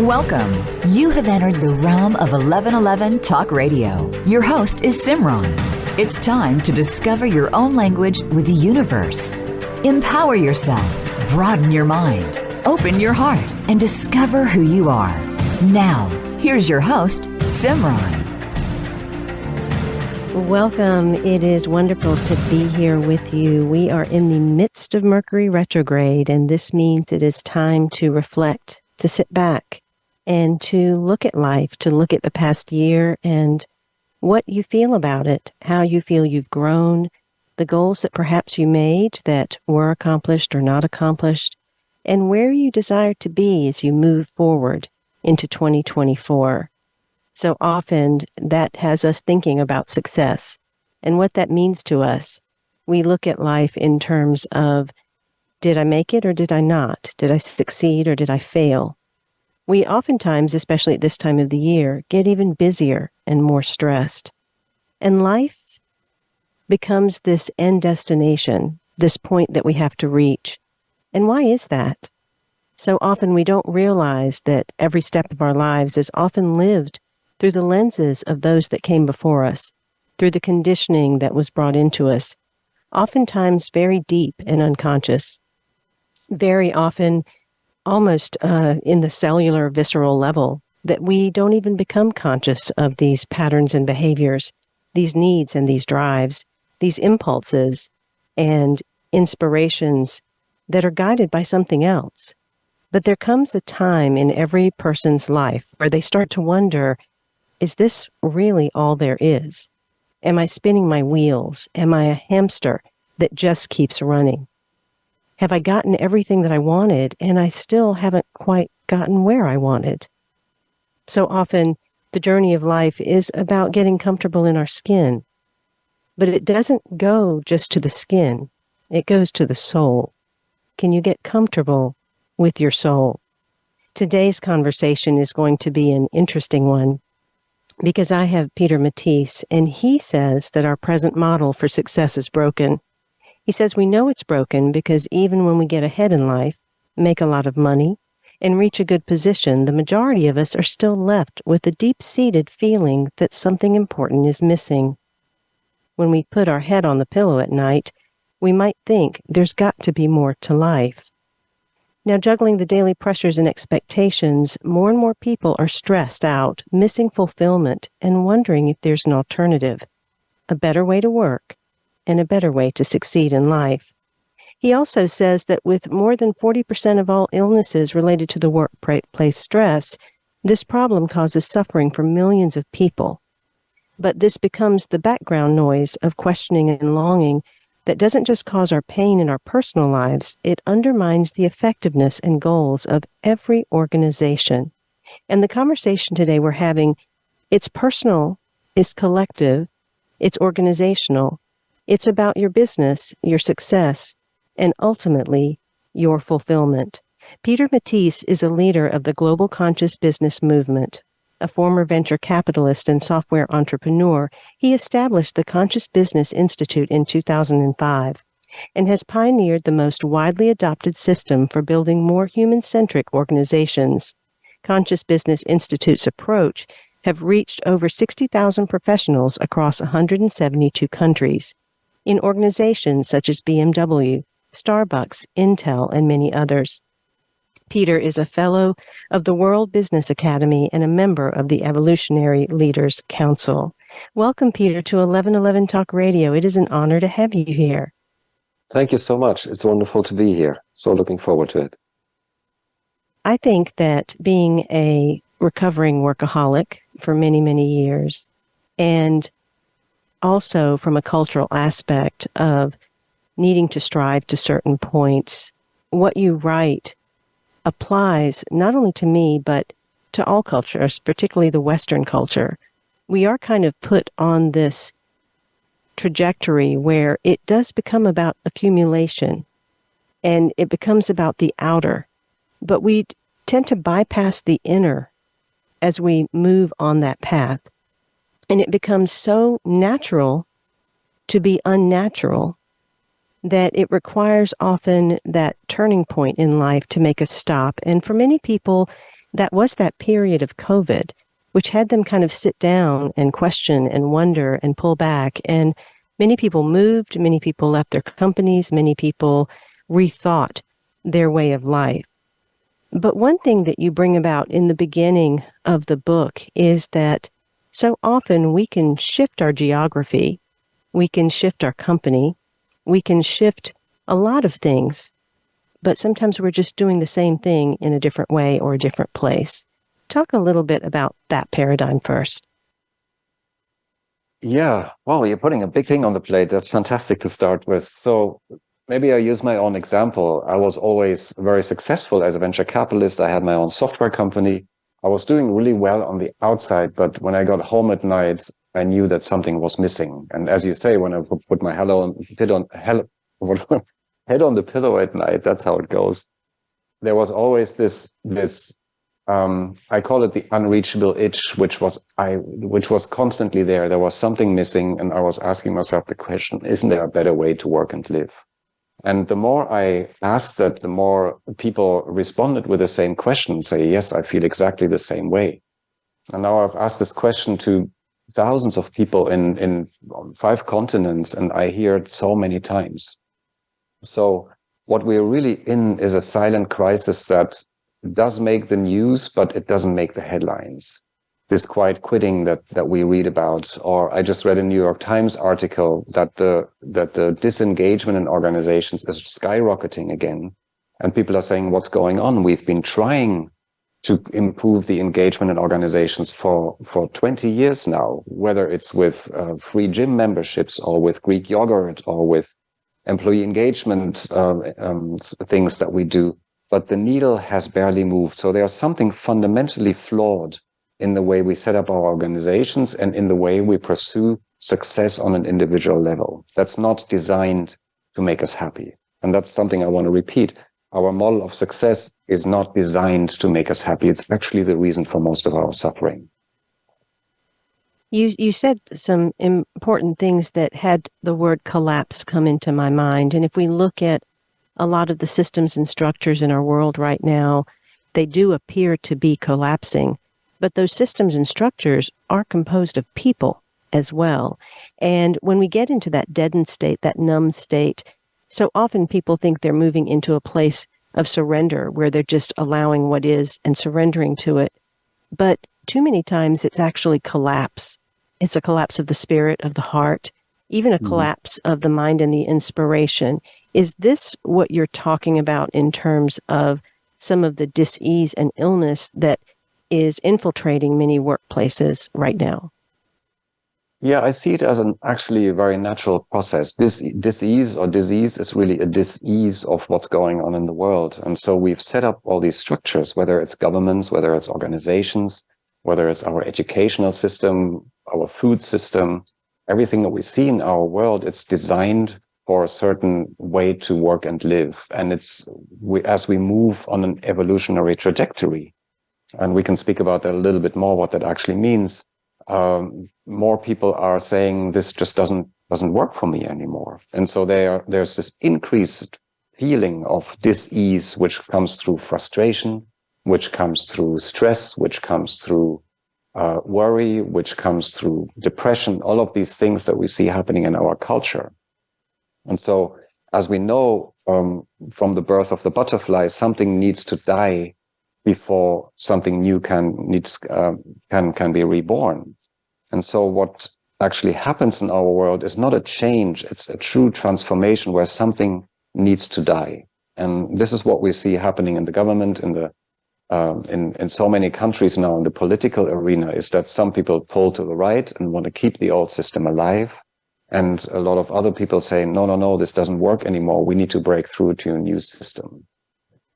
Welcome. You have entered the realm of 1111 Talk Radio. Your host is Simran. It's time to discover your own language with the universe. Empower yourself, broaden your mind, open your heart, and discover who you are. Now, here's your host, Simran. Welcome. It is wonderful to be here with you. We are in the midst of Mercury retrograde, and this means it is time to reflect, to sit back, and to look at life, to look at the past year and what you feel about it, how you feel you've grown, the goals that perhaps you made that were accomplished or not accomplished, and where you desire to be as you move forward into 2024. So often that has us thinking about success and what that means to us. We look at life in terms of, did I make it or did I not? Did I succeed or did I fail? We oftentimes, especially at this time of the year, get even busier and more stressed. And life becomes this end destination, this point that we have to reach. And why is that? So often we don't realize that every step of our lives is often lived through the lenses of those that came before us, through the conditioning that was brought into us, oftentimes very deep and unconscious. Very often almost in the cellular, visceral level, that we don't even become conscious of these patterns and behaviors, these needs and these drives, these impulses and inspirations that are guided by something else. But there comes a time in every person's life where they start to wonder, is this really all there is? Am I spinning my wheels? Am I a hamster that just keeps running? Have I gotten everything that I wanted, and I still haven't quite gotten where I wanted? So often, the journey of life is about getting comfortable in our skin. But it doesn't go just to the skin. It goes to the soul. Can you get comfortable with your soul? Today's conversation is going to be an interesting one because I have Peter Matthies, and he says that our present model for success is broken. He says we know it's broken because even when we get ahead in life, make a lot of money, and reach a good position, the majority of us are still left with a deep-seated feeling that something important is missing. When we put our head on the pillow at night, we might think there's got to be more to life. Now, juggling the daily pressures and expectations, more and more people are stressed out, missing fulfillment, and wondering if there's an alternative, a better way to work, and a better way to succeed in life. He also says that with more than 40% of all illnesses related to the workplace stress, this problem causes suffering for millions of people. But this becomes the background noise of questioning and longing that doesn't just cause our pain in our personal lives, it undermines the effectiveness and goals of every organization. And the conversation today we're having, it's personal, it's collective, it's organizational, it's about your business, your success, and ultimately, your fulfillment. Peter Matthies is a leader of the Global Conscious Business Movement. A former venture capitalist and software entrepreneur, he established the Conscious Business Institute in 2005 and has pioneered the most widely adopted system for building more human-centric organizations. Conscious Business Institute's approach have reached over 60,000 professionals across 172 countries in organizations such as BMW, Starbucks, Intel, and many others. Peter is a fellow of the World Business Academy and a member of the Evolutionary Leaders Council. Welcome, Peter, to 1111 Talk Radio. It is an honor to have you here. Thank you so much. It's wonderful to be here. So looking forward to it. I think that being a recovering workaholic for many, many years, and also from a cultural aspect of needing to strive to certain points, what you write applies not only to me, but to all cultures, particularly the Western culture. We are kind of put on this trajectory where it does become about accumulation and it becomes about the outer, but we tend to bypass the inner as we move on that path. And it becomes so natural to be unnatural that it requires often that turning point in life to make a stop. And for many people, that was that period of COVID, which had them kind of sit down and question and wonder and pull back. And many people moved, many people left their companies, many people rethought their way of life. But one thing that you bring about in the beginning of the book is that so often we can shift our geography, we can shift our company, we can shift a lot of things, but sometimes we're just doing the same thing in a different way or a different place. Talk a little bit about that paradigm first. Yeah, well, you're putting a big thing on the plate. That's fantastic to start with. So maybe I use my own example. I was always very successful as a venture capitalist. I had my own software company. I was doing really well on the outside, but when I got home at night, I knew that something was missing. And as you say, when I put my head on the pillow at night, that's how it goes. There was always this I call it the unreachable itch, which was constantly there. There was something missing, and I was asking myself the question: isn't there a better way to work and live? And the more I asked that, the more people responded with the same question, say, yes, I feel exactly the same way. And now I've asked this question to thousands of people in 5 continents, and I hear it so many times. So what we're really in is a silent crisis that does make the news, but it doesn't make the headlines. This quiet quitting that we read about, or I just read a New York Times article that the disengagement in organizations is skyrocketing again. And people are saying, what's going on? We've been trying to improve the engagement in organizations for 20 years now, whether it's with free gym memberships or with Greek yogurt or with employee engagement things that we do. But the needle has barely moved. So there's something fundamentally flawed in the way we set up our organizations and in the way we pursue success on an individual level. That's not designed to make us happy. And that's something I want to repeat. Our model of success is not designed to make us happy. It's actually the reason for most of our suffering. You said some important things that had the word collapse come into my mind. And if we look at a lot of the systems and structures in our world right now, they do appear to be collapsing. But those systems and structures are composed of people as well. And when we get into that deadened state, that numb state, so often people think they're moving into a place of surrender where they're just allowing what is and surrendering to it. But too many times it's actually collapse. It's a collapse of the spirit, of the heart, even a collapse of the mind and the inspiration. Is this what you're talking about in terms of some of the dis-ease and illness that is infiltrating many workplaces right now? Yeah, I see it as actually a very natural process. This dis-ease or disease is really a dis-ease of what's going on in the world. And so we've set up all these structures, whether it's governments, whether it's organizations, whether it's our educational system, our food system, everything that we see in our world, it's designed for a certain way to work and live. And as we move on an evolutionary trajectory, and we can speak about that a little bit more, what that actually means. More people are saying this just doesn't work for me anymore. And so there's this increased feeling of dis-ease, which comes through frustration, which comes through stress, which comes through worry, which comes through depression, all of these things that we see happening in our culture. And so, as we know from the birth of the butterfly, something needs to die before something new can be reborn. And so what actually happens in our world is not a change, it's a true transformation where something needs to die. And this is what we see happening in the government, in so many countries now in the political arena, is that some people pull to the right and want to keep the old system alive. And a lot of other people say, no, this doesn't work anymore. We need to break through to a new system.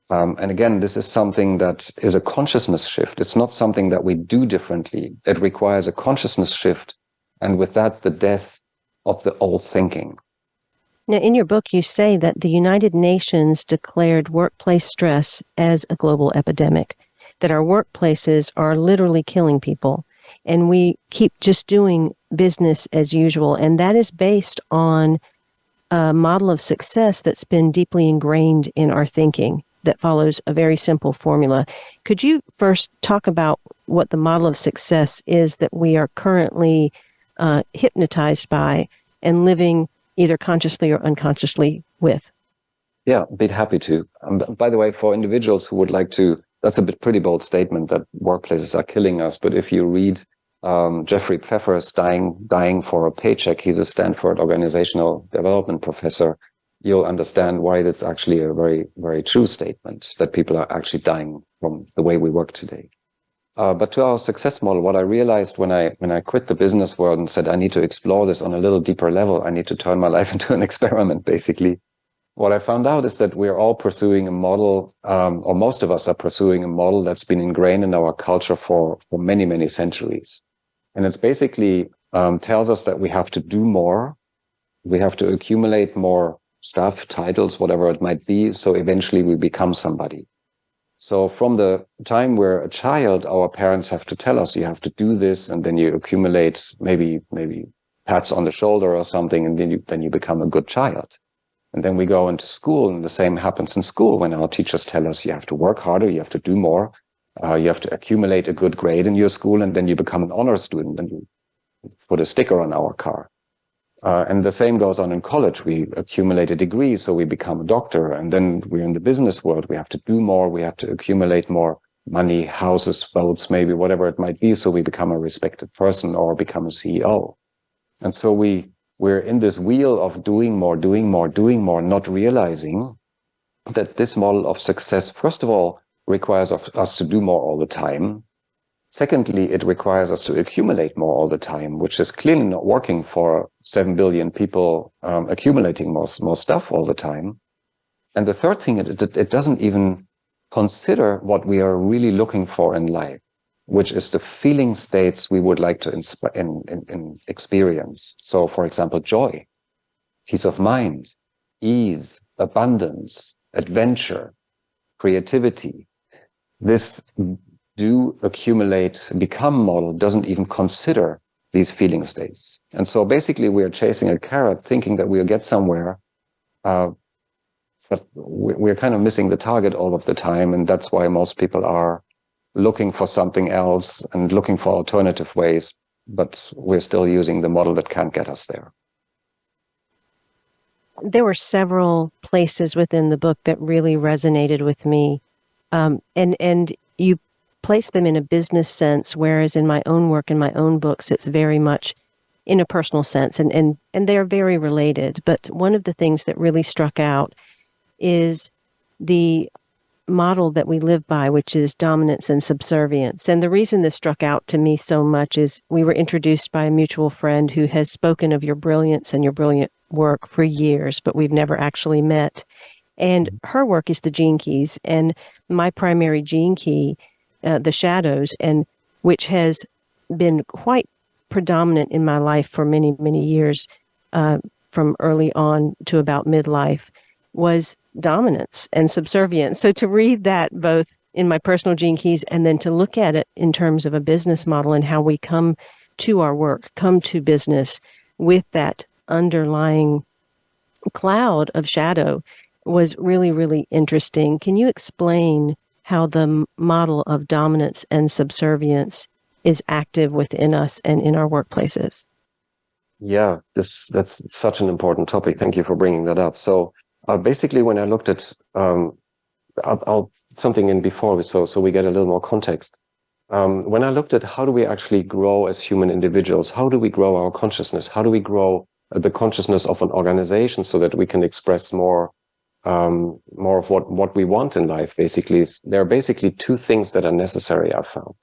And again, this is something that is a consciousness shift. It's not something that we do differently. It requires a consciousness shift. And with that, the death of the old thinking. Now, in your book, you say that the United Nations declared workplace stress as a global epidemic, that our workplaces are literally killing people, and we keep just doing business as usual. And that is based on a model of success that's been deeply ingrained in our thinking that follows a very simple formula. Could you first talk about what the model of success is that we are currently hypnotized by and living either consciously or unconsciously with? Yeah, I'd be happy to. By the way, for individuals who would like to, that's a pretty bold statement that workplaces are killing us. But if you read Jeffrey Pfeffer's Dying for a Paycheck, he's a Stanford organizational development professor, you'll understand why that's actually a very, very true statement, that people are actually dying from the way we work today. But to our success model, what I realized when I quit the business world and said, I need to explore this on a little deeper level, I need to turn my life into an experiment, basically. What I found out is that we're all pursuing a model, or most of us are pursuing a model that's been ingrained in our culture for many, many centuries. And it's basically tells us that we have to do more, we have to accumulate more stuff, titles, whatever it might be, so eventually we become somebody. So from the time we're a child, our parents have to tell us, you have to do this, and then you accumulate maybe pats on the shoulder or something, and then you become a good child. And then we go into school, and the same happens in school when our teachers tell us you have to work harder, you have to do more, you have to accumulate a good grade in your school, and then you become an honor student, and you put a sticker on our car. And the same goes on in college. We accumulate a degree, so we become a doctor. And then we're in the business world. We have to do more. We have to accumulate more money, houses, votes, maybe whatever it might be, so we become a respected person or become a CEO. And so we're in this wheel of doing more, not realizing that this model of success, first of all, requires us to do more all the time. Secondly, it requires us to accumulate more all the time, which is clearly not working for 7 billion people accumulating more stuff all the time. And the third thing, it doesn't even consider what we are really looking for in life, which is the feeling states we would like to experience. So, for example, joy, peace of mind, ease, abundance, adventure, creativity. This do accumulate, become model doesn't even consider these feeling states. And so basically we are chasing a carrot thinking that we'll get somewhere, but we're kind of missing the target all of the time. And that's why most people are looking for something else and looking for alternative ways, but we're still using the model that can't get us there. There were several places within the book that really resonated with me. And you place them in a business sense, whereas in my own work, in my own books, it's very much in a personal sense, and they're very related. But one of the things that really struck out is the model that we live by, which is dominance and subservience. And the reason this struck out to me so much is we were introduced by a mutual friend who has spoken of your brilliance and your brilliant work for years, but we've never actually met. And her work is the gene keys, and my primary gene key, the shadows, and which has been quite predominant in my life for many, many years, from early on to about midlife, was dominance and subservience. So to read that both in my personal gene keys and then to look at it in terms of a business model and how we come to our work, come to business with that underlying cloud of shadow was really, really interesting. Can you explain how the model of dominance and subservience is active within us and in our workplaces? Yeah, that's such an important topic. Thank you for bringing that up. So basically, when I looked at, I'll something in before, so we get a little more context. When I looked at how do we actually grow as human individuals, how do we grow our consciousness, how do we grow the consciousness of an organization so that we can express more of what we want in life, basically, there are basically two things that are necessary, I've found.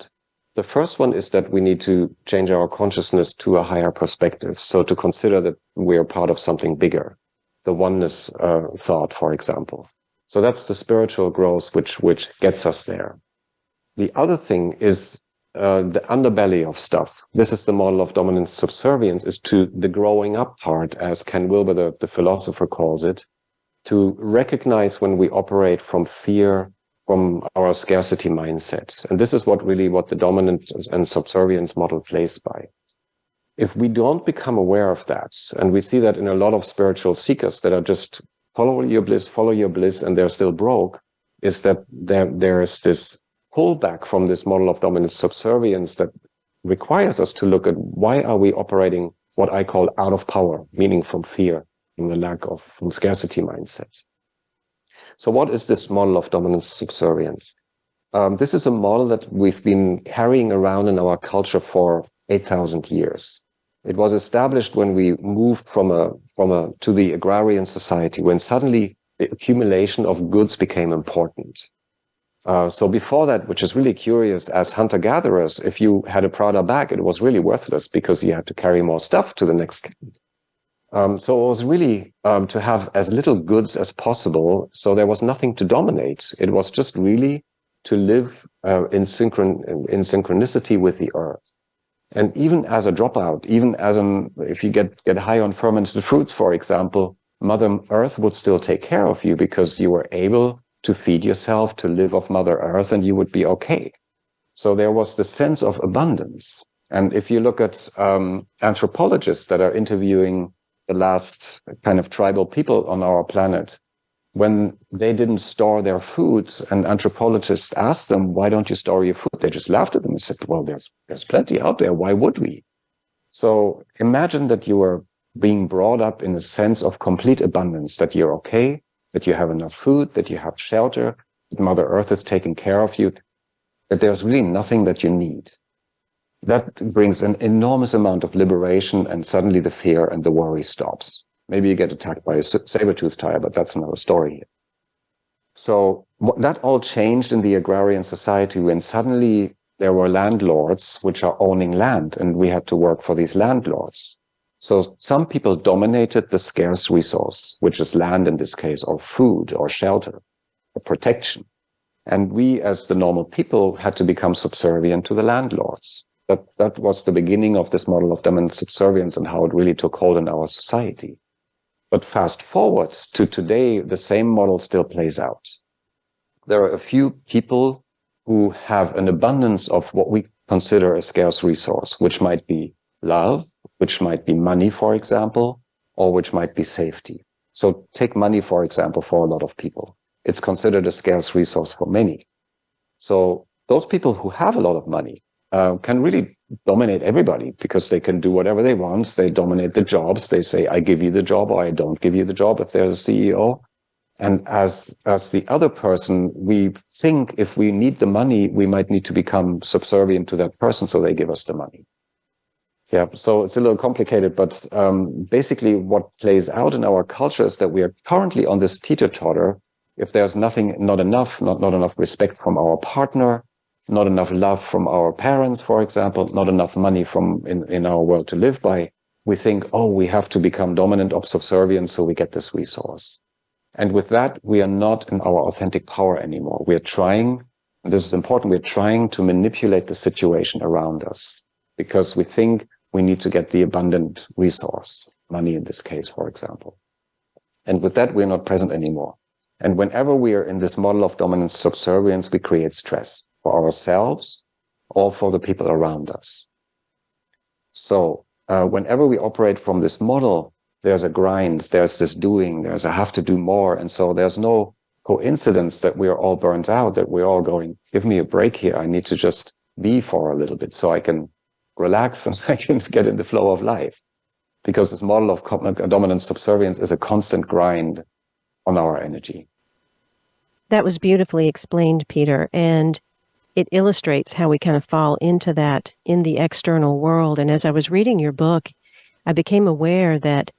The first one is that we need to change our consciousness to a higher perspective. So to consider that we are part of something bigger, the oneness thought, for example. So that's the spiritual growth which gets us there. The other thing is the underbelly of stuff. This is the model of dominance subservience, is to the growing up part, as Ken Wilber, the philosopher, calls it, to recognize when we operate from fear, from our scarcity mindset. And this is what the dominance and subservience model plays by. if we don't become aware of that, and we see that in a lot of spiritual seekers that are just follow your bliss, and they're still broke, is that there is this pullback from this model of dominant subservience that requires us to look at why are we operating what I call out of power, meaning from fear, from scarcity mindset. So what is this model of dominant subservience? This is a model that we've been carrying around in our culture for 8,000 years. It was established when we moved to the agrarian society, when suddenly the accumulation of goods became important. So before that, which is really curious, as hunter-gatherers, if you had a Prada bag, it was really worthless because you had to carry more stuff to the next camp. So it was really to have as little goods as possible. So there was nothing to dominate. It was just really to live in synchronicity with the earth. And even as a dropout, if you get high on fermented fruits, for example, Mother Earth would still take care of you because you were able to feed yourself, to live off Mother Earth, and you would be okay. So there was the sense of abundance. And if you look at anthropologists that are interviewing the last kind of tribal people on our planet, when they didn't store their food, and anthropologists asked them, why don't you store your food? They just laughed at them and said, well, there's plenty out there. Why would we? So imagine that you are being brought up in a sense of complete abundance, that you're okay, that you have enough food, that you have shelter, that Mother Earth is taking care of you, that there's really nothing that you need. That brings an enormous amount of liberation, and suddenly the fear and the worry stops. Maybe you get attacked by a saber-toothed tiger, but that's another story here. So that all changed in the agrarian society when suddenly there were landlords which are owning land, and we had to work for these landlords. So some people dominated the scarce resource, which is land in this case, or food, or shelter, or protection. And we, as the normal people, had to become subservient to the landlords. That was the beginning of this model of dominant subservience and how it really took hold in our society. But fast forward to today, the same model still plays out. There are a few people who have an abundance of what we consider a scarce resource, which might be love, which might be money, for example, or which might be safety. So take money, for example, for a lot of people. It's considered a scarce resource for many. So those people who have a lot of money can really dominate everybody because they can do whatever they want. They dominate the jobs. They say, I give you the job or I don't give you the job if they're the CEO. And as the other person, we think if we need the money, we might need to become subservient to that person, so they give us the money. Yeah, so it's a little complicated, but basically what plays out in our culture is that we are currently on this teeter-totter. If there's not enough respect from our partner, not enough love from our parents, for example, not enough money in our world to live by, we think, oh, we have to become dominant or subservient so we get this resource. And with that, we are not in our authentic power anymore. We are trying, and this is important, we're trying to manipulate the situation around us because we think we need to get the abundant resource, money in this case, for example. And with that, we're not present anymore. And whenever we are in this model of dominant subservience, we create stress for ourselves or for the people around us. So whenever we operate from this model, there's a grind, there's this doing, there's a have to do more. And so there's no coincidence that we're all burnt out, that we're all going, give me a break here. I need to just be for a little bit so I can relax and I can get in the flow of life. Because this model of dominant subservience is a constant grind on our energy. That was beautifully explained, Peter. And it illustrates how we kind of fall into that in the external world. And as I was reading your book, I became aware that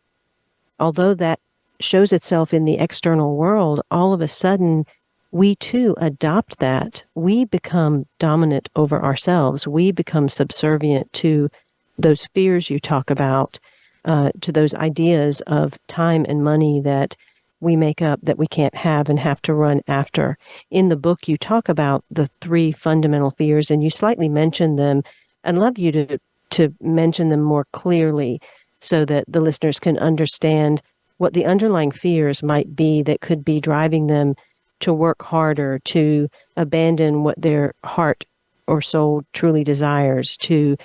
although that shows itself in the external world, all of a sudden, we too adopt that. We become dominant over ourselves. We become subservient to those fears you talk about, to those ideas of time and money that we make up that we can't have and have to run after. In the book, you talk about the 3 fundamental fears, and you slightly mention them. I'd love you to mention them more clearly so that the listeners can understand what the underlying fears might be that could be driving them to work harder, to abandon what their heart or soul truly desires, to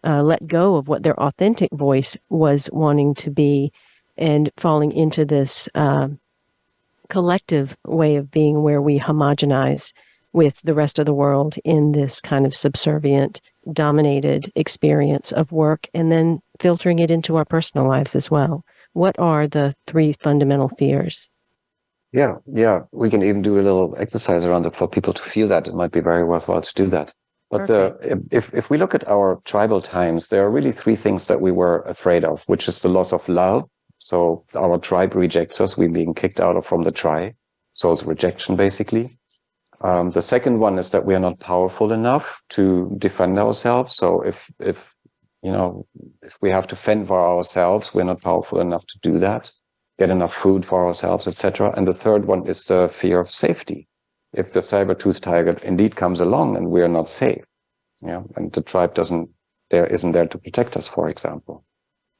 let go of what their authentic voice was wanting to be and falling into this collective way of being where we homogenize with the rest of the world in this kind of subservient, dominated experience of work, and then filtering it into our personal lives as well. What are the 3 fundamental fears? Yeah. We can even do a little exercise around it for people to feel that. It might be very worthwhile to do that. But if we look at our tribal times, there are really 3 things that we were afraid of, which is the loss of love. So our tribe rejects us, we're being kicked out from the tribe. So it's rejection, basically. The second one is that we are not powerful enough to defend ourselves. So if we have to fend for ourselves, we're not powerful enough to do that, get enough food for ourselves, etc. And the third one is the fear of safety. If the saber-toothed tiger indeed comes along and we are not safe, and the tribe isn't there to protect us, for example.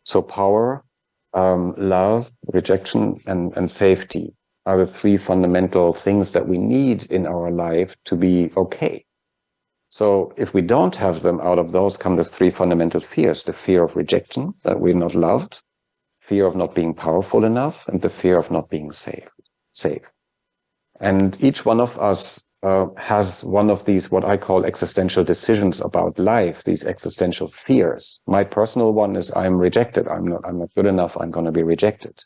So power, love, rejection, and safety are the 3 fundamental things that we need in our life to be okay. So if we don't have them, out of those come the 3 fundamental fears: the fear of rejection, that we're not loved, fear of not being powerful enough, and the fear of not being safe. And each one of us has one of these, what I call existential decisions about life, these existential fears. My personal one is I'm rejected. I'm not good enough. I'm going to be rejected.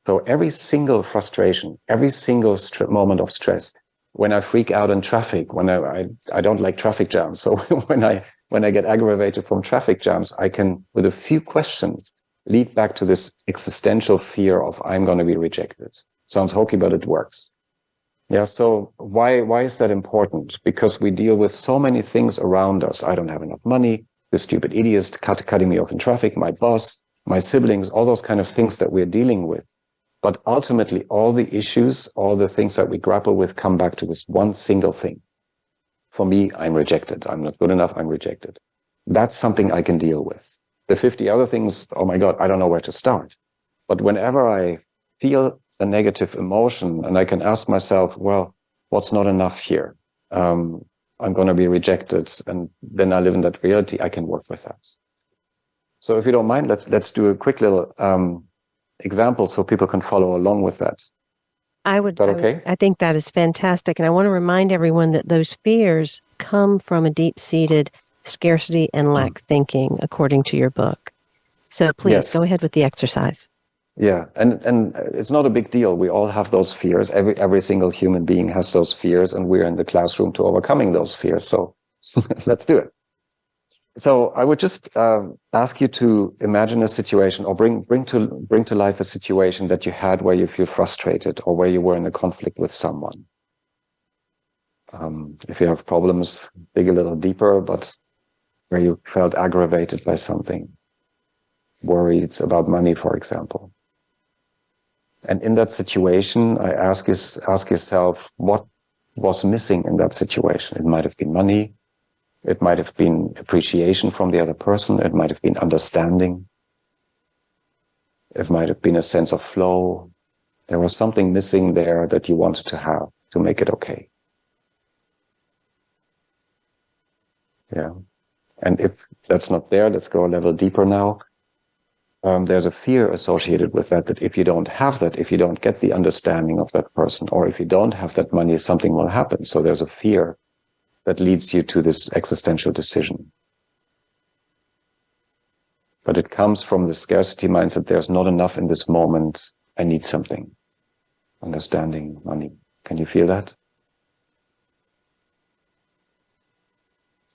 So every single frustration, every single moment of stress, when I freak out in traffic, when I don't like traffic jams. So when I get aggravated from traffic jams, I can, with a few questions, lead back to this existential fear of I'm going to be rejected. Sounds hokey, but it works. Yeah. So why is that important? Because we deal with so many things around us. I don't have enough money. This stupid idiot is cutting me off in traffic. My boss, my siblings, all those kind of things that we're dealing with. But ultimately, all the issues, all the things that we grapple with come back to this one single thing. For me, I'm rejected. I'm not good enough. I'm rejected. That's something I can deal with. The 50 other things, oh my God, I don't know where to start. But whenever I feel a negative emotion and I can ask myself, well, what's not enough here? I'm going to be rejected. And then I live in that reality. I can work with that. So if you don't mind, let's do a quick little example so people can follow along with that. Is that okay? I think that is fantastic. And I want to remind everyone that those fears come from a deep-seated scarcity and lack thinking, according to your book. So please go ahead with the exercise. Yeah, and it's not a big deal. We all have those fears. Every single human being has those fears, and we're in the classroom to overcoming those fears. So let's do it. So I would just ask you to imagine a situation, or bring to life a situation that you had where you feel frustrated, or where you were in a conflict with someone. If you have problems, dig a little deeper, but where you felt aggravated by something, worried about money, for example. And in that situation, I ask yourself, what was missing in that situation? It might have been money. It might have been appreciation from the other person. It might have been understanding. It might have been a sense of flow. There was something missing there that you wanted to have to make it okay. Yeah. And if that's not there, let's go a level deeper now. There's a fear associated with that if you don't have that, if you don't get the understanding of that person, or if you don't have that money, something will happen. So there's a fear that leads you to this existential decision. But it comes from the scarcity mindset. There's not enough in this moment. I need something. Understanding, money. Can you feel that?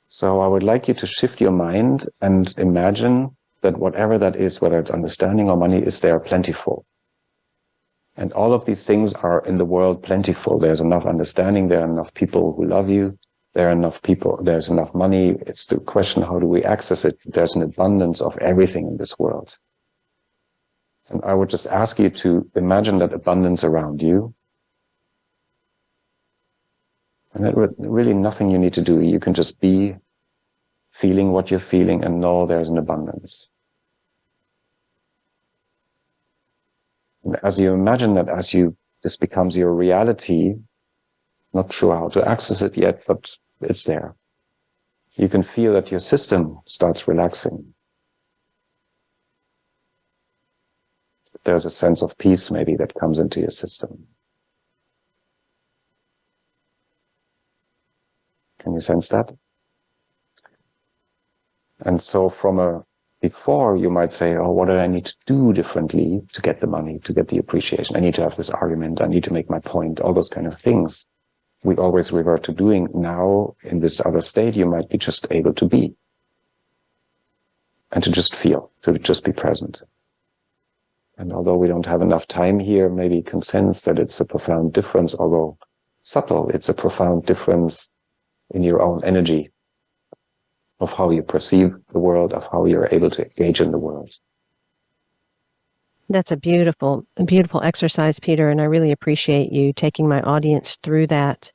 So I would like you to shift your mind and imagine that whatever that is, whether it's understanding or money, is there plentiful. And all of these things are in the world plentiful. There's enough understanding. There are enough people who love you. There are enough people. There's enough money. It's the question, how do we access it? There's an abundance of everything in this world. And I would just ask you to imagine that abundance around you. And that really nothing you need to do. You can just be feeling what you're feeling and know there's an abundance. And as you imagine that, this becomes your reality, not sure how to access it yet, but it's there. you can feel that your system starts relaxing. There's a sense of peace maybe that comes into your system. Can you sense that? And so before you might say, oh, what do I need to do differently to get the money, to get the appreciation? I need to have this argument. I need to make my point, all those kind of things. We always revert to doing. Now in this other state, you might be just able to be and to just feel, to just be present. And although we don't have enough time here, maybe you can sense that it's a profound difference, although subtle, it's a profound difference in your own energy of how you perceive the world, of how you're able to engage in the world. That's a beautiful exercise, Peter, and I really appreciate you taking my audience through that.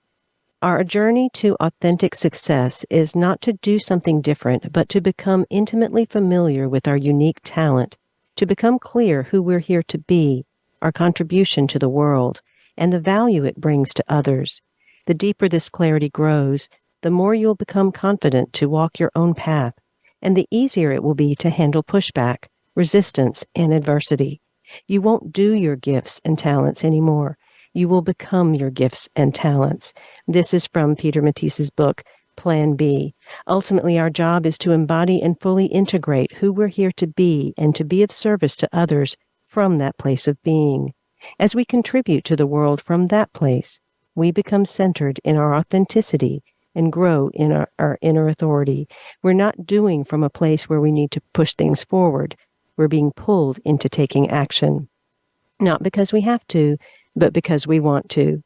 Our journey to authentic success is not to do something different, but to become intimately familiar with our unique talent, to become clear who we're here to be, our contribution to the world, and the value it brings to others. The deeper this clarity grows, the more you'll become confident to walk your own path, and the easier it will be to handle pushback, resistance, and adversity. You won't do your gifts and talents anymore. You will become your gifts and talents. This is from Peter Matthies' book, Plan B. Ultimately, our job is to embody and fully integrate who we're here to be and to be of service to others from that place of being. As we contribute to the world from that place, we become centered in our authenticity and grow in our inner authority. We're not doing from a place where we need to push things forward. We're being pulled into taking action, not because we have to, but because we want to.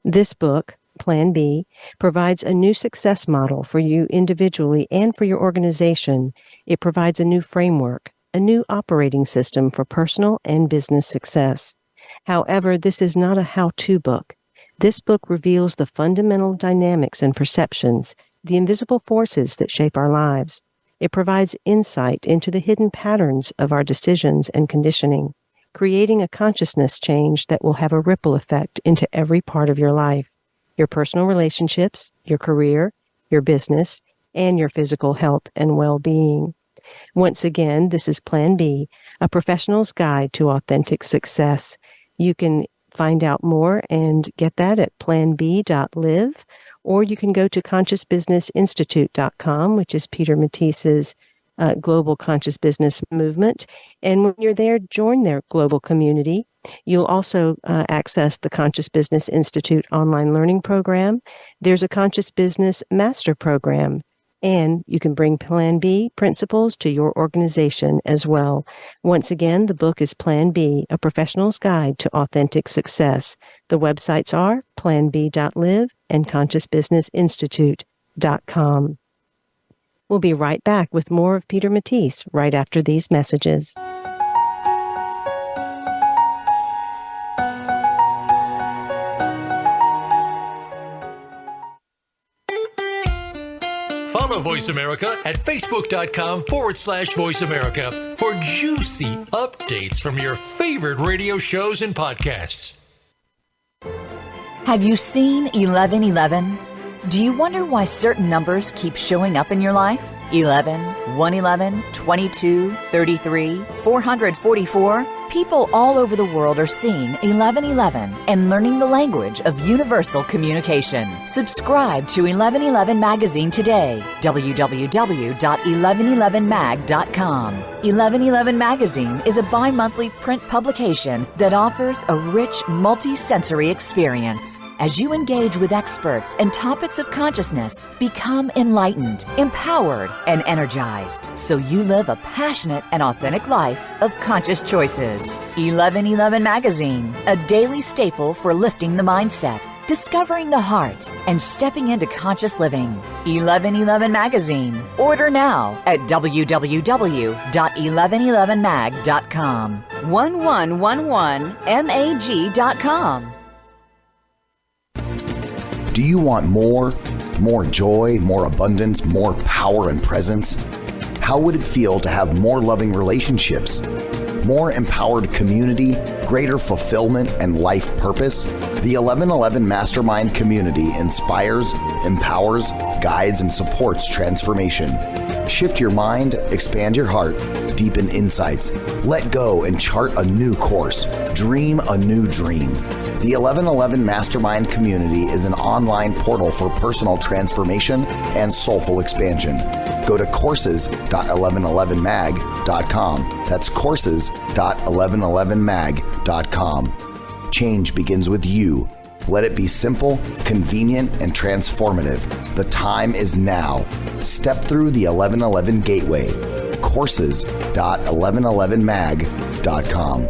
This book, Plan B, provides a new success model for you individually and for your organization. It provides a new framework, a new operating system for personal and business success. However, this is not a how-to book. This book reveals the fundamental dynamics and perceptions, the invisible forces that shape our lives. It provides insight into the hidden patterns of our decisions and conditioning, creating a consciousness change that will have a ripple effect into every part of your life, your personal relationships, your career, your business, and your physical health and well-being. Once again, this is Plan B, a professional's guide to authentic success. You can find out more and get that at planb.live, or you can go to consciousbusinessinstitute.com, which is Peter Matthies' global conscious business movement. And when you're there, join their global community. You'll also access the Conscious Business Institute online learning program. There's a Conscious Business Master Program, and you can bring Plan B principles to your organization as well. Once again, the book is Plan B, A Professional's Guide to Authentic Success. The websites are planb.live and consciousbusinessinstitute.com. We'll be right back with more of Peter Matthies right after these messages. Follow Voice America at facebook.com/Voice America for juicy updates from your favorite radio shows and podcasts. Have you seen 1111? Do you wonder why certain numbers keep showing up in your life? 11, 111, 22, 33, 444? People all over the world are seeing 1111 and learning the language of universal communication. Subscribe to 1111 Magazine today. www.1111mag.com. 1111 Magazine is a bi-monthly print publication that offers a rich, multi-sensory experience. As you engage with experts and topics of consciousness, become enlightened, empowered, and energized, so you live a passionate and authentic life of conscious choices. 1111 Magazine, a daily staple for lifting the mindset, discovering the heart, and stepping into conscious living. 1111 Magazine. Order now at www.1111mag.com. 1111mag.com. Do you want more? More joy, more abundance, more power and presence? How would it feel to have more loving relationships, more empowered community, greater fulfillment and life purpose? The 1111 Mastermind community inspires, empowers, guides, and supports transformation. Shift your mind, expand your heart, deepen insights, let go and chart a new course, dream a new dream. The 1111 Mastermind community is an online portal for personal transformation and soulful expansion. Go to courses.1111mag.com. That's courses.1111mag.com. Change begins with you. Let it be simple, convenient, and transformative. The time is now. Step through the 1111 gateway. Courses.1111mag.com.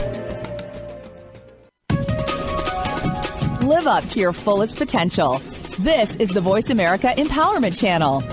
Live up to your fullest potential. This is the Voice America Empowerment Channel.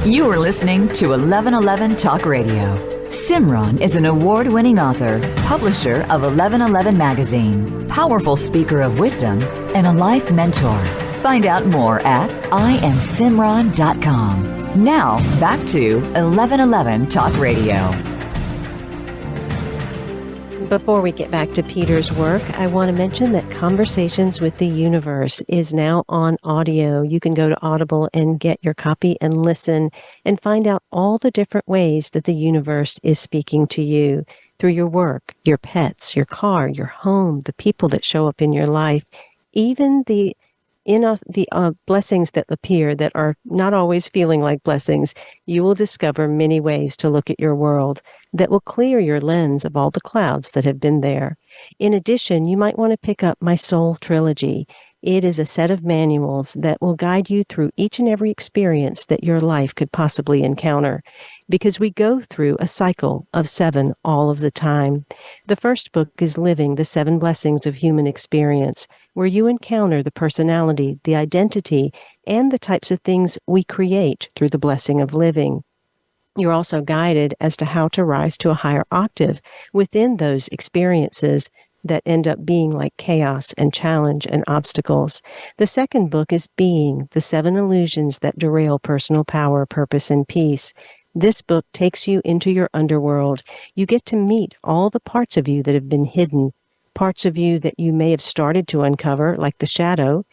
You are listening to 1111 Talk Radio. Simran is an award-winning author, publisher of 1111 Magazine, powerful speaker of wisdom, and a life mentor. Find out more at IamSimran.com. Now, back to 1111 Talk Radio. Before we get back to Peter's work, I want to mention that Conversations with the Universe is now on audio. You can go to Audible and get your copy and listen and find out all the different ways that the universe is speaking to you through your work, your pets, your car, your home, the people that show up in your life, even the blessings that appear that are not always feeling like blessings. You will discover many ways to look at your world that will clear your lens of all the clouds that have been there. In addition, you might want to pick up my Soul Trilogy. It is a set of manuals that will guide you through each and every experience that your life could possibly encounter, because we go through a cycle of 7 all of the time. The first book is Living the 7 Blessings of Human Experience, where you encounter the personality, the identity, and the types of things we create through the blessing of living. You're also guided as to how to rise to a higher octave within those experiences that end up being like chaos and challenge and obstacles. The second book is Being, the 7 Illusions that Derail Personal Power, Purpose, and Peace. This book takes you into your underworld. You get to meet all the parts of you that have been hidden, parts of you that you may have started to uncover, like the shadow,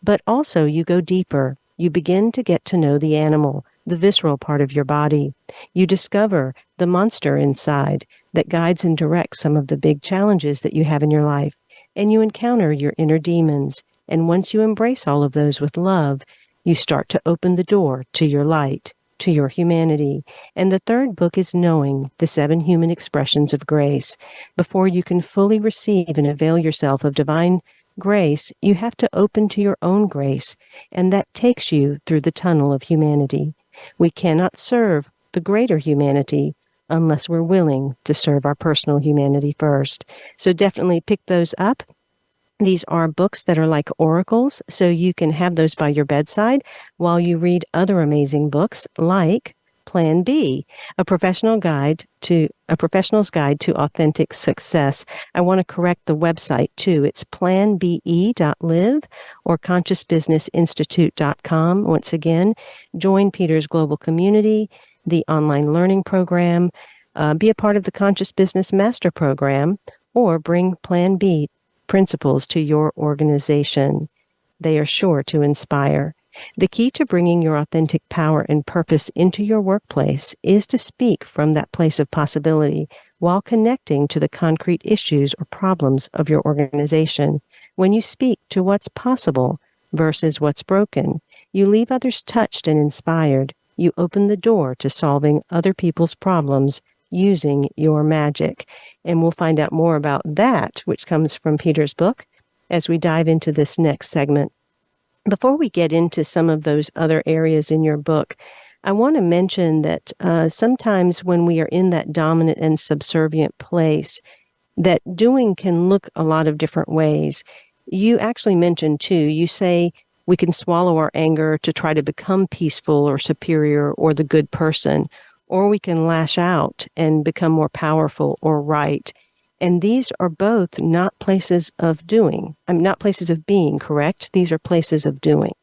but also you go deeper. You begin to get to know the animal, the visceral part of your body. You discover the monster inside that guides and directs some of the big challenges that you have in your life. And you encounter your inner demons. And once you embrace all of those with love, you start to open the door to your light, to your humanity. And the third book is Knowing, the 7 Human Expressions of Grace. Before you can fully receive and avail yourself of divine grace, you have to open to your own grace, and that takes you through the tunnel of humanity. We cannot serve the greater humanity unless we're willing to serve our personal humanity first. So definitely pick those up. These are books that are like oracles, so you can have those by your bedside while you read other amazing books like Plan B, a professional's guide to authentic success. I want to correct the website too. It's planbe.live or consciousbusinessinstitute.com. Once again, join Peter's global community, the online learning program, be a part of the Conscious Business Master Program, or bring Plan B principles to your organization. They are sure to inspire. The key to bringing your authentic power and purpose into your workplace is to speak from that place of possibility while connecting to the concrete issues or problems of your organization. When you speak to what's possible versus what's broken, you leave others touched and inspired. You open the door to solving other people's problems using your magic. And we'll find out more about that, which comes from Peter's book, as we dive into this next segment. Before we get into some of those other areas in your book, I want to mention that sometimes when we are in that dominant and subservient place, that doing can look a lot of different ways. You actually mentioned, too, you say we can swallow our anger to try to become peaceful or superior or the good person, or we can lash out and become more powerful or right. And these are both not places of doing. Not places of being, correct? These are places of doing.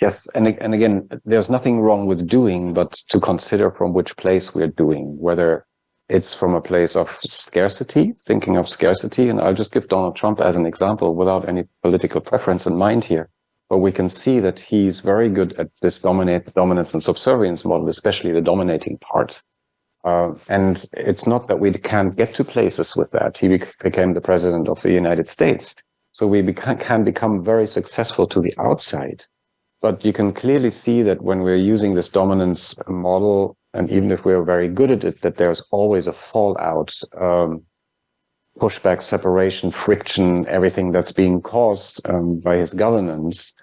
Yes, and again, there's nothing wrong with doing, but to consider from which place we're doing, whether it's from a place of scarcity, thinking of scarcity, and I'll just give Donald Trump as an example without any political preference in mind here. But we can see that he's very good at this dominance and subservience model, especially the dominating part. And it's not that we can't get to places with that. He became the president of the United States. So we can become very successful to the outside. But you can clearly see that when we're using this dominance model, and even if we're very good at it, that there's always a fallout, pushback, separation, friction, everything that's being caused by his governance,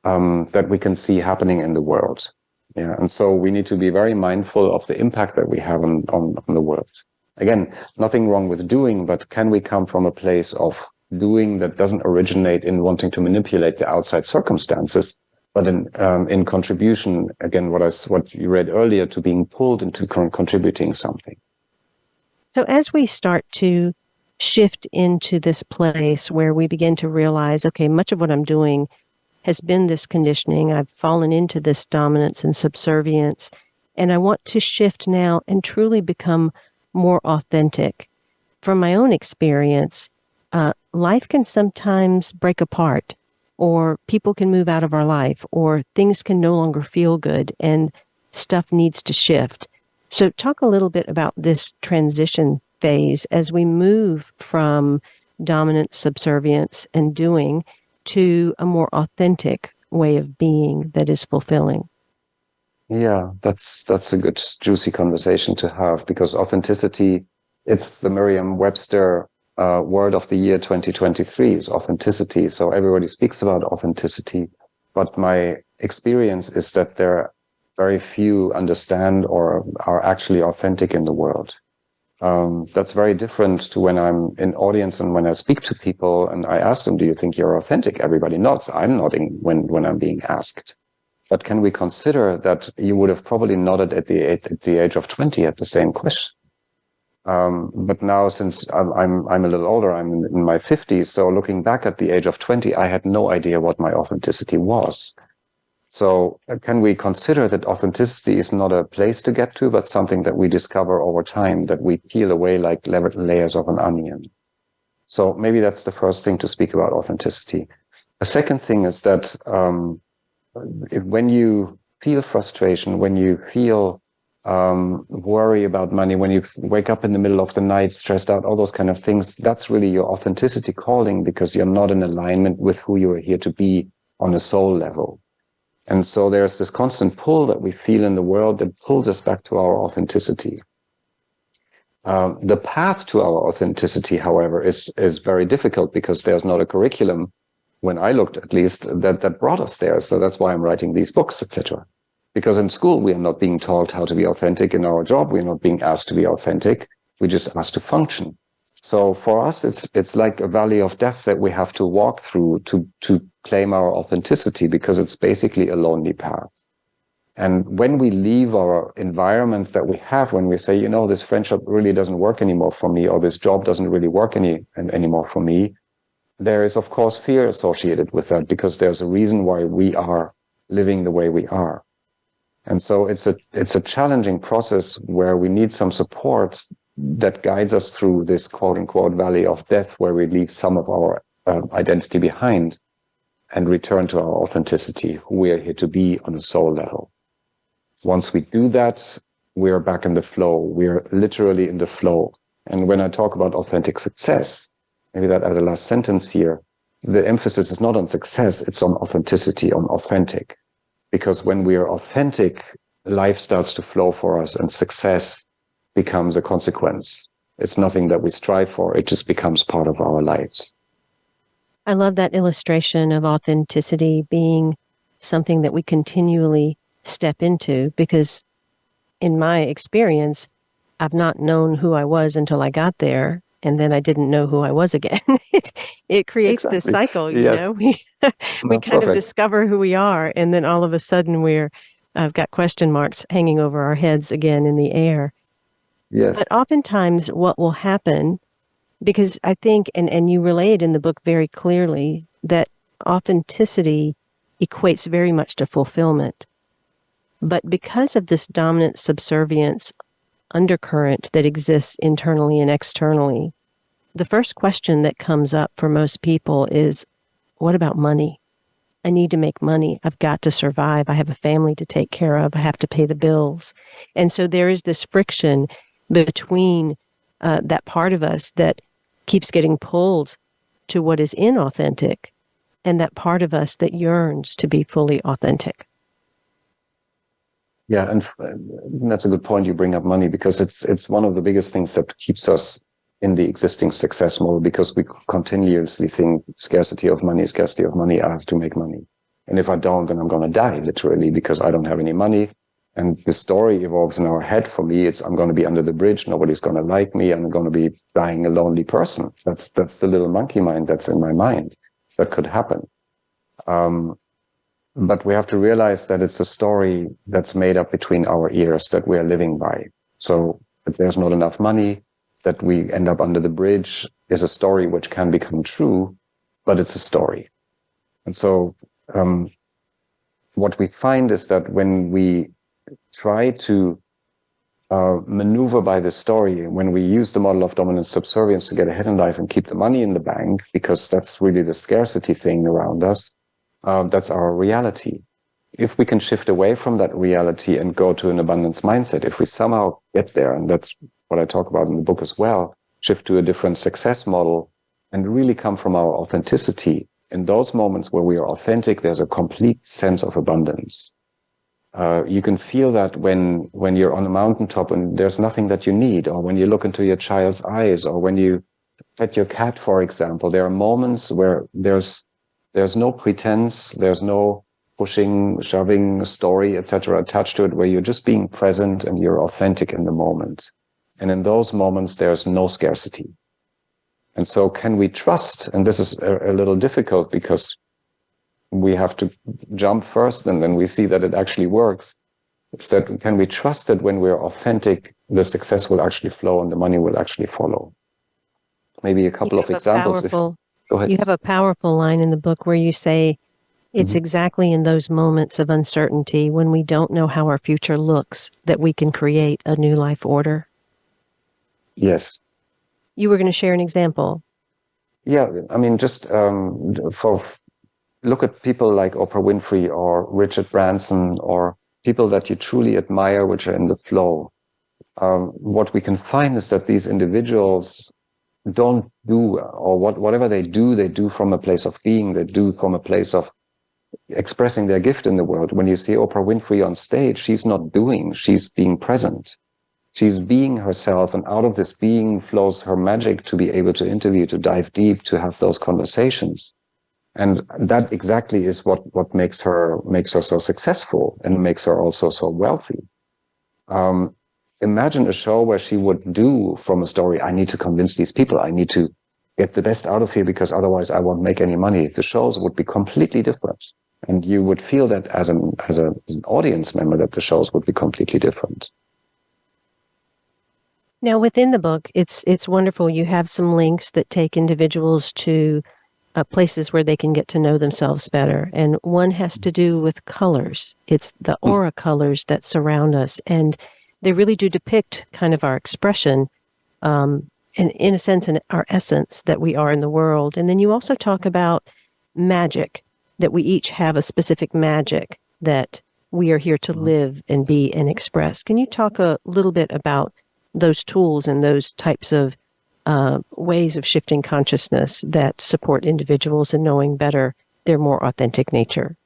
that we can see happening in the world. Yeah, and so we need to be very mindful of the impact that we have on the world. Again, nothing wrong with doing, but can we come from a place of doing that doesn't originate in wanting to manipulate the outside circumstances, but in contribution, again, what you read earlier, to being pulled into contributing something. So as we start to shift into this place where we begin to realize, okay, much of what I'm doing has been this conditioning. I've fallen into this dominance and subservience, and I want to shift now and truly become more authentic. From my own experience, life can sometimes break apart, or people can move out of our life, or things can no longer feel good, and stuff needs to shift. So talk a little bit about this transition phase as we move from dominant subservience and doing to a more authentic way of being that is fulfilling. Yeah, that's a good, juicy conversation to have, because authenticity, it's the Merriam-Webster word of the year 2023 is authenticity. So everybody speaks about authenticity, but my experience is that there are very few understand or are actually authentic in the world. That's very different to when I'm in audience and when I speak to people and I ask them, do you think you're authentic? Everybody nods. I'm nodding when I'm being asked. But can we consider that you would have probably nodded at the age of 20 at the same question? But now, since I'm a little older, I'm in my 50s. So looking back at the age of 20, I had no idea what my authenticity was. So can we consider that authenticity is not a place to get to, but something that we discover over time, that we peel away like layers of an onion? So maybe that's the first thing to speak about authenticity. The second thing is that when you feel frustration, when you feel worry about money, when you wake up in the middle of the night, stressed out, all those kind of things, that's really your authenticity calling, because you're not in alignment with who you are here to be on a soul level. And so there's this constant pull that we feel in the world that pulls us back to our authenticity. The path to our authenticity, however, is very difficult, because there's not a curriculum, when I looked at least, that brought us there. So that's why I'm writing these books, etc. Because in school, we are not being taught how to be authentic. In our job, we're not being asked to be authentic. We're just asked to function. So for us, it's like a valley of death that we have to walk through to claim our authenticity, because it's basically a lonely path. And when we leave our environment that we have, when we say, this friendship really doesn't work anymore for me, or this job doesn't really work anymore for me, there is, of course, fear associated with that, because there's a reason why we are living the way we are. And so it's a challenging process where we need some support that guides us through this quote unquote valley of death, where we leave some of our identity behind and return to our authenticity, who we are here to be on a soul level. Once we do that, we're back in the flow. We're literally in the flow. And when I talk about authentic success, maybe that as a last sentence here, the emphasis is not on success, it's on authenticity, on authentic. Because when we are authentic, life starts to flow for us, and success becomes a consequence. It's nothing that we strive for. It just becomes part of our lives. I love that illustration of authenticity being something that we continually step into, because in my experience, I've not known who I was until I got there, and then I didn't know who I was again. It creates this cycle, Yes. We kind of discover who we are, and then all of a sudden I've got question marks hanging over our heads again in the air. Yes. But oftentimes what will happen, because I think, and you relay it in the book very clearly, that authenticity equates very much to fulfillment. But because of this dominant subservience undercurrent that exists internally and externally, the first question that comes up for most people is, what about money? I need to make money. I've got to survive. I have a family to take care of. I have to pay the bills. And so there is this friction between that part of us that keeps getting pulled to what is inauthentic and that part of us that yearns to be fully authentic. Yeah, and that's a good point. You bring up money because it's one of the biggest things that keeps us in the existing success model, because we continuously think scarcity of money, I have to make money. And if I don't, then I'm going to die, literally, because I don't have any money. And the story evolves in our head. For me, I'm going to be under the bridge. Nobody's going to like me. I'm going to be dying a lonely person. That's the little monkey mind that's in my mind that could happen. But we have to realize that it's a story that's made up between our ears that we are living by. So if there's not enough money, that we end up under the bridge is a story which can become true, but it's a story. And so what we find is that when we try to maneuver by the story, when we use the model of dominant subservience to get ahead in life and keep the money in the bank, because that's really the scarcity thing around us, that's our reality. If we can shift away from that reality and go to an abundance mindset, if we somehow get there, and that's what I talk about in the book as well, shift to a different success model and really come from our authenticity. In those moments where we are authentic, there's a complete sense of abundance. You can feel that when you're on a mountaintop and there's nothing that you need, or when you look into your child's eyes, or when you pet your cat, for example. There are moments where there's no pretense, there's no pushing, shoving, story, etc. attached to it, where you're just being present and you're authentic in the moment. And in those moments, there's no scarcity. And so can we trust, and this is a little difficult because we have to jump first and then we see that it actually works. It's that, can we trust that when we're authentic, the success will actually flow and the money will actually follow? Maybe a couple of examples. Go ahead. You have a powerful line in the book where you say, it's exactly in those moments of uncertainty when we don't know how our future looks that we can create a new life order. Yes. You were going to share an example. Yeah, I mean, just look at people like Oprah Winfrey or Richard Branson, or people that you truly admire, which are in the flow. What we can find is that these individuals don't do, or whatever they do from a place of being, they do from a place of expressing their gift in the world. When you see Oprah Winfrey on stage, she's not doing, she's being present. She's being herself, and out of this being flows her magic to be able to interview, to dive deep, to have those conversations. And that exactly is what makes her so successful and makes her also so wealthy. Imagine a show where she would do from a story, I need to convince these people, I need to get the best out of here because otherwise I won't make any money. The shows would be completely different. And you would feel that as an audience member, that the shows would be completely different. Now, within the book, it's wonderful. You have some links that take individuals to places where they can get to know themselves better. And one has to do with colors. It's the aura colors that surround us. And they really do depict kind of our expression, and in a sense, in our essence that we are in the world. And then you also talk about magic, that we each have a specific magic that we are here to live and be and express. Can you talk a little bit about those tools and those types of ways of shifting consciousness that support individuals in knowing better their more authentic nature?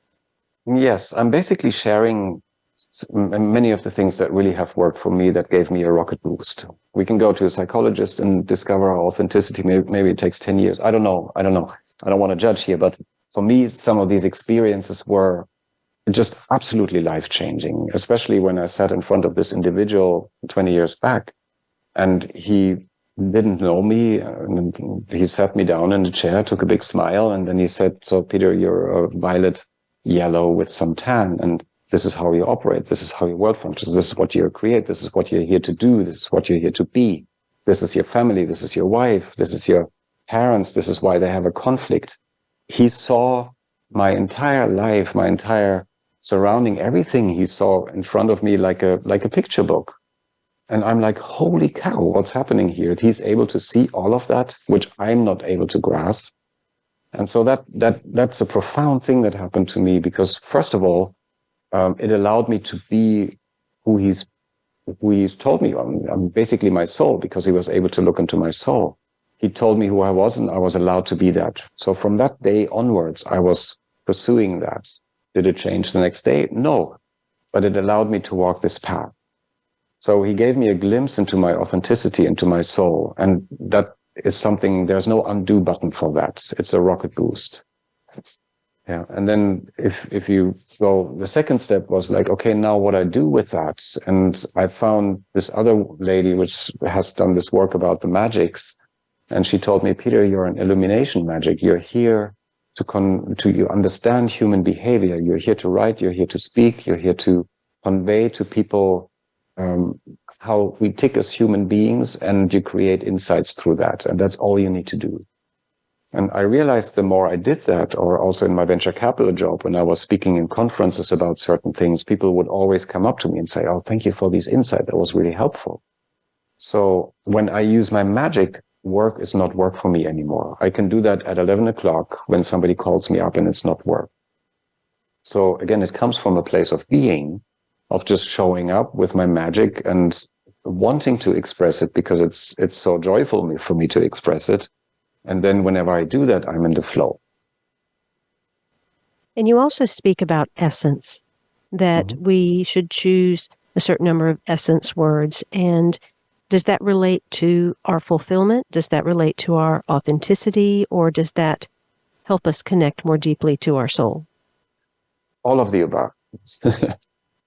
Yes, I'm basically sharing many of the things that really have worked for me, that gave me a rocket boost. We can go to a psychologist and discover our authenticity. Maybe it takes 10 years. I don't know. I don't want to judge here, but for me, some of these experiences were just absolutely life-changing, especially when I sat in front of this individual 20 years back, and he didn't know me. And he sat me down in the chair, took a big smile, and then he said, so Peter, you're a violet yellow with some tan, and this is how you operate. This is how your world functions. This is what you create. This is what you're here to do. This is what you're here to be. This is your family. This is your wife. This is your parents. This is why they have a conflict. He saw my entire life, my entire surrounding, everything he saw in front of me like a picture book. And I'm like, holy cow, what's happening here? He's able to see all of that, which I'm not able to grasp. And so that's a profound thing that happened to me, because first of all, it allowed me to be who he's told me. I'm basically my soul, because he was able to look into my soul. He told me who I was, and I was allowed to be that. So from that day onwards, I was pursuing that. Did it change the next day? No, but it allowed me to walk this path. So he gave me a glimpse into my authenticity, into my soul. And that is something, there's no undo button for that. It's a rocket boost. Yeah. And then if you go, the second step was like, okay, now what I do with that. And I found this other lady, which has done this work about the magics. And she told me, Peter, you're an illumination magic. You're here you understand human behavior. You're here to write. You're here to speak. You're here to convey to people how we tick as human beings, and you create insights through that. And that's all you need to do. And I realized the more I did that, or also in my venture capital job, when I was speaking in conferences about certain things, people would always come up to me and say, oh, thank you for these insights. That was really helpful. So when I use my magic, work is not work for me anymore. I can do that at 11 o'clock when somebody calls me up and it's not work. So again, it comes from a place of being, of just showing up with my magic and wanting to express it, because it's so joyful for me to express it. And then whenever I do that, I'm in the flow. And you also speak about essence, that we should choose a certain number of essence words. And does that relate to our fulfillment? Does that relate to our authenticity? Or does that help us connect more deeply to our soul? All of the above.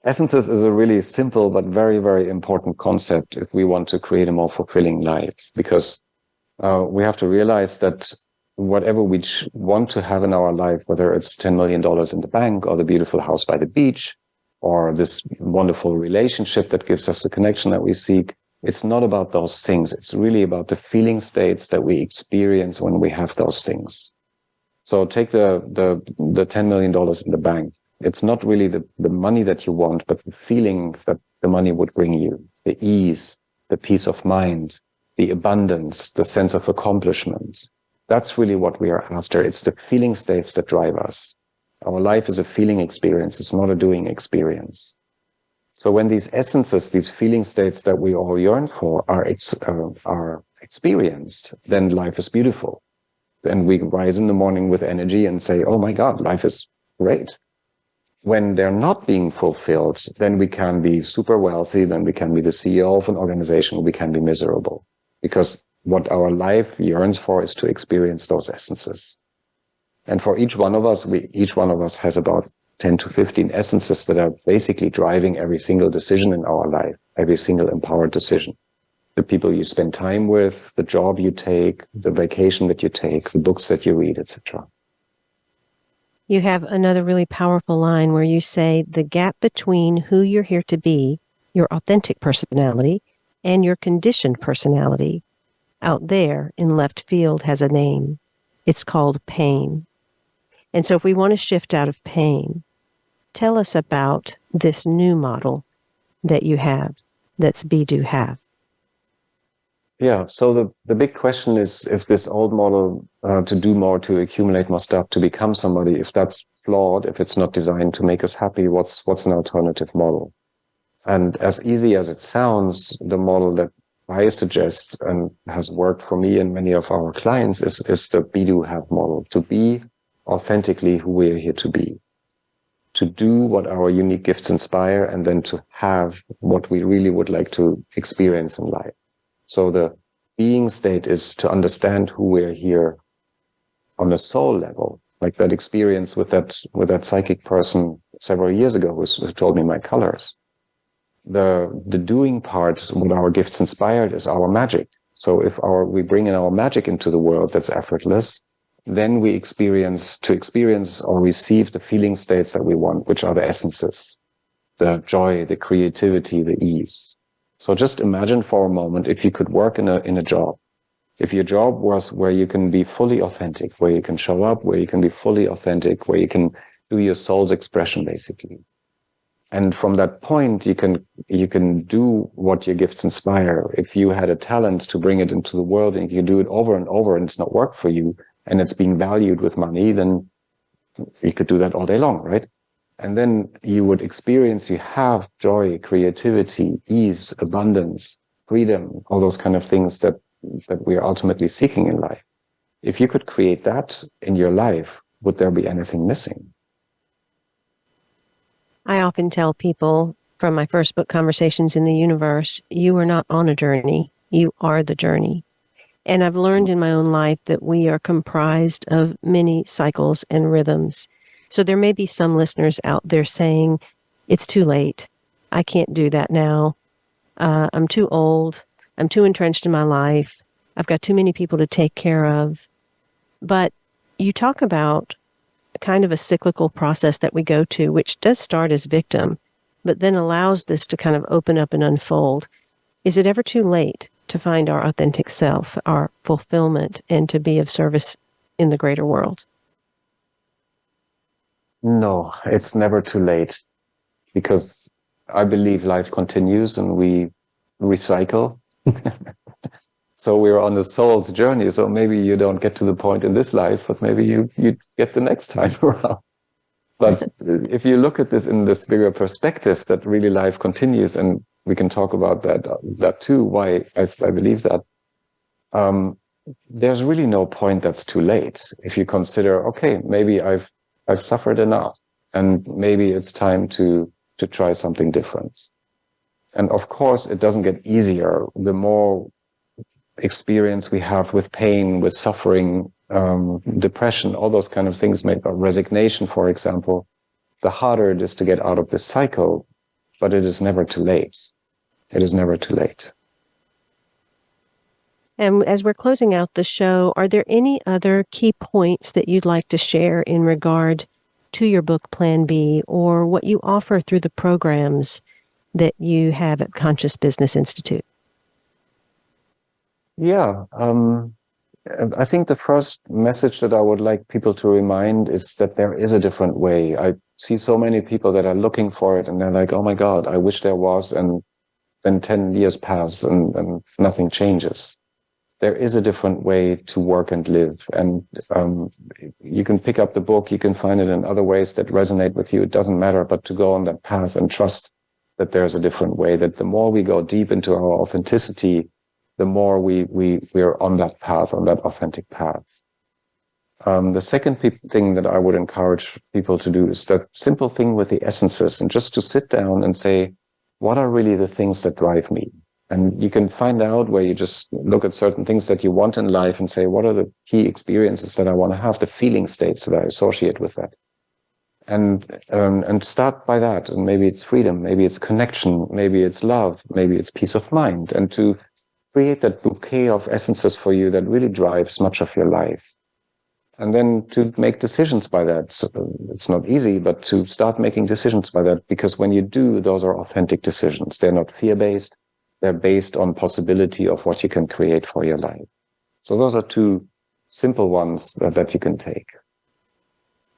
Essences is a really simple but very, very important concept if we want to create a more fulfilling life, because we have to realize that whatever we want to have in our life, whether it's $10 million in the bank, or the beautiful house by the beach, or this wonderful relationship that gives us the connection that we seek, it's not about those things. It's really about the feeling states that we experience when we have those things. So take the $10 million in the bank. It's not really the money that you want, but the feeling that the money would bring you, the ease, the peace of mind, the abundance, the sense of accomplishment. That's really what we are after. It's the feeling states that drive us. Our life is a feeling experience. It's not a doing experience. So when these essences, these feeling states that we all yearn for are experienced, then life is beautiful. Then we rise in the morning with energy and say, oh my God, life is great. When they're not being fulfilled, then we can be super wealthy, then we can be the CEO of an organization, we can be miserable. Because what our life yearns for is to experience those essences. And for each one of us has about 10 to 15 essences that are basically driving every single decision in our life, every single empowered decision. The people you spend time with, the job you take, the vacation that you take, the books that you read, etc. You have another really powerful line where you say the gap between who you're here to be, your authentic personality, and your conditioned personality out there in left field has a name. It's called pain. And so if we want to shift out of pain, tell us about this new model that you have, that's Be Do Have. Yeah, so the big question is if this old model to do more, to accumulate more stuff, to become somebody, if that's flawed, if it's not designed to make us happy, what's an alternative model? And as easy as it sounds, the model that I suggest and has worked for me and many of our clients is the Be Do Have model, to be authentically who we're here to be, to do what our unique gifts inspire, and then to have what we really would like to experience in life. So the being state is to understand who we're here on a soul level, like that experience with that psychic person several years ago who told me my colors. The doing part, what our gifts inspired, is our magic. So if we bring in our magic into the world that's effortless, then we experience or receive the feeling states that we want, which are the essences, the joy, the creativity, the ease. So just imagine for a moment if you could work in a job If your job was where you can be fully authentic, where you can show up, where you can be fully authentic, where you can do your soul's expression, basically. And from that point, you can do what your gifts inspire. If you had a talent to bring it into the world and you do it over and over and it's not work for you and it's being valued with money, then you could do that all day long, right? And then you would experience, you have joy, creativity, ease, abundance, freedom, all those kind of things that we are ultimately seeking in life. If you could create that in your life, would there be anything missing? I often tell people from my first book, Conversations in the Universe, you are not on a journey, you are the journey. And I've learned in my own life that we are comprised of many cycles and rhythms. So there may be some listeners out there saying, it's too late. I can't do that now. I'm too old. I'm too entrenched in my life. I've got too many people to take care of. But you talk about kind of a cyclical process that we go to, which does start as victim, but then allows this to kind of open up and unfold. Is it ever too late to find our authentic self, our fulfillment, and to be of service in the greater world? No, it's never too late, because I believe life continues and we recycle. So we're on the soul's journey. So maybe you don't get to the point in this life, but maybe you get the next time around. But if you look at this in this bigger perspective, that really life continues, and we can talk about that too, why I believe that, there's really no point that's too late. If you consider, okay, maybe I've suffered enough, and maybe it's time to try something different. And of course, it doesn't get easier. The more experience we have with pain, with suffering, depression, all those kind of things, maybe resignation, for example, the harder it is to get out of this cycle, but it is never too late. It is never too late. And as we're closing out the show, are there any other key points that you'd like to share in regard to your book, Plan B, or what you offer through the programs that you have at Conscious Business Institute? Yeah, I think the first message that I would like people to remind is that there is a different way. I see so many people that are looking for it and they're like, oh my God, I wish there was, and then 10 years pass and nothing changes. There is a different way to work and live. And you can pick up the book, you can find it in other ways that resonate with you. It doesn't matter, but to go on that path and trust that there's a different way, that the more we go deep into our authenticity, the more we're on that path, on that authentic path. The second thing that I would encourage people to do is that simple thing with the essences, and just to sit down and say, what are really the things that drive me? And you can find out where you just look at certain things that you want in life and say, what are the key experiences that I want to have, the feeling states that I associate with that? And start by that. And maybe it's freedom, maybe it's connection, maybe it's love, maybe it's peace of mind. And to create that bouquet of essences for you that really drives much of your life. And then to make decisions by that. So it's not easy, but to start making decisions by that, because when you do, those are authentic decisions. They're not fear-based. They're based on possibility of what you can create for your life. So those are two simple ones that you can take.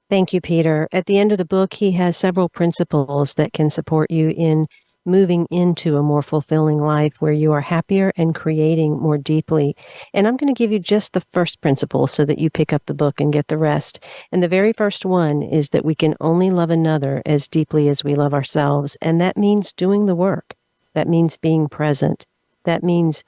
Thank you, Peter. At the end of the book, he has several principles that can support you in moving into a more fulfilling life where you are happier and creating more deeply. And I'm going to give you just the first principle so that you pick up the book and get the rest. And the very first one is that we can only love another as deeply as we love ourselves. And that means doing the work. That means being present. That means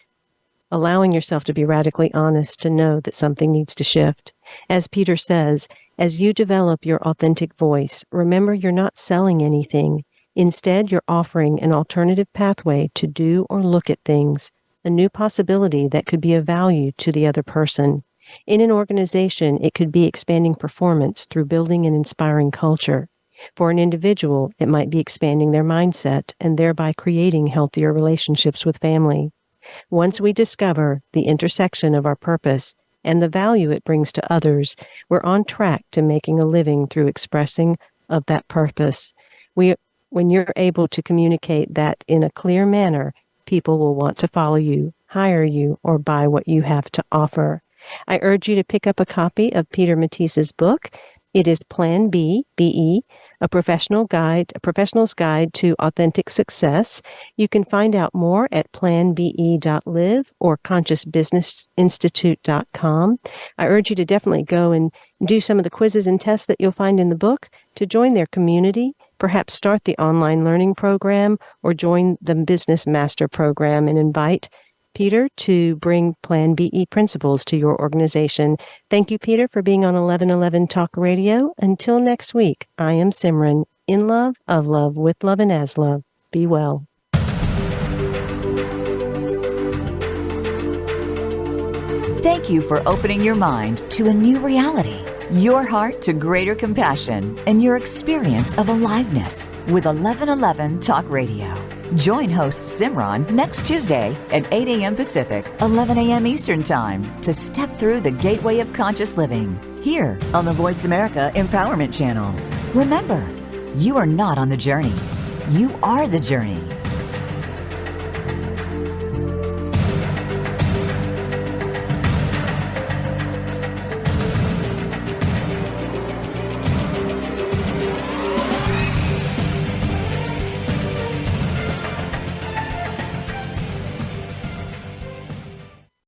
allowing yourself to be radically honest, to know that something needs to shift. As Peter says, as you develop your authentic voice, remember you're not selling anything. Instead, you're offering an alternative pathway to do or look at things, a new possibility that could be of value to the other person. In an organization, it could be expanding performance through building an inspiring culture. For an individual, it might be expanding their mindset and thereby creating healthier relationships with family. Once we discover the intersection of our purpose and the value it brings to others, we're on track to making a living through expressing of that purpose. When you're able to communicate that in a clear manner, people will want to follow you. hire you or buy what you have to offer. I urge you to pick up a copy of Peter Matthies' book. It is Plan B, B-E, a professional's guide to authentic success. You can find out more at planbe.live or consciousbusinessinstitute.com. I urge you to definitely go and do some of the quizzes and tests that you'll find in the book, to join their community, perhaps start the online learning program or join the Business Master program, and invite Peter to bring Plan BE principles to your organization. Thank you, Peter, for being on 1111 Talk Radio. Until next week, I am Simran, in love, of love, with love, and as love. Be well. Thank you for opening your mind to a new reality, your heart to greater compassion, and your experience of aliveness with 1111 Talk Radio. Join host Simran next Tuesday at 8 a.m. Pacific, 11 a.m. Eastern Time to step through the gateway of conscious living here on the Voice America Empowerment Channel. Remember, you are not on the journey. You are the journey.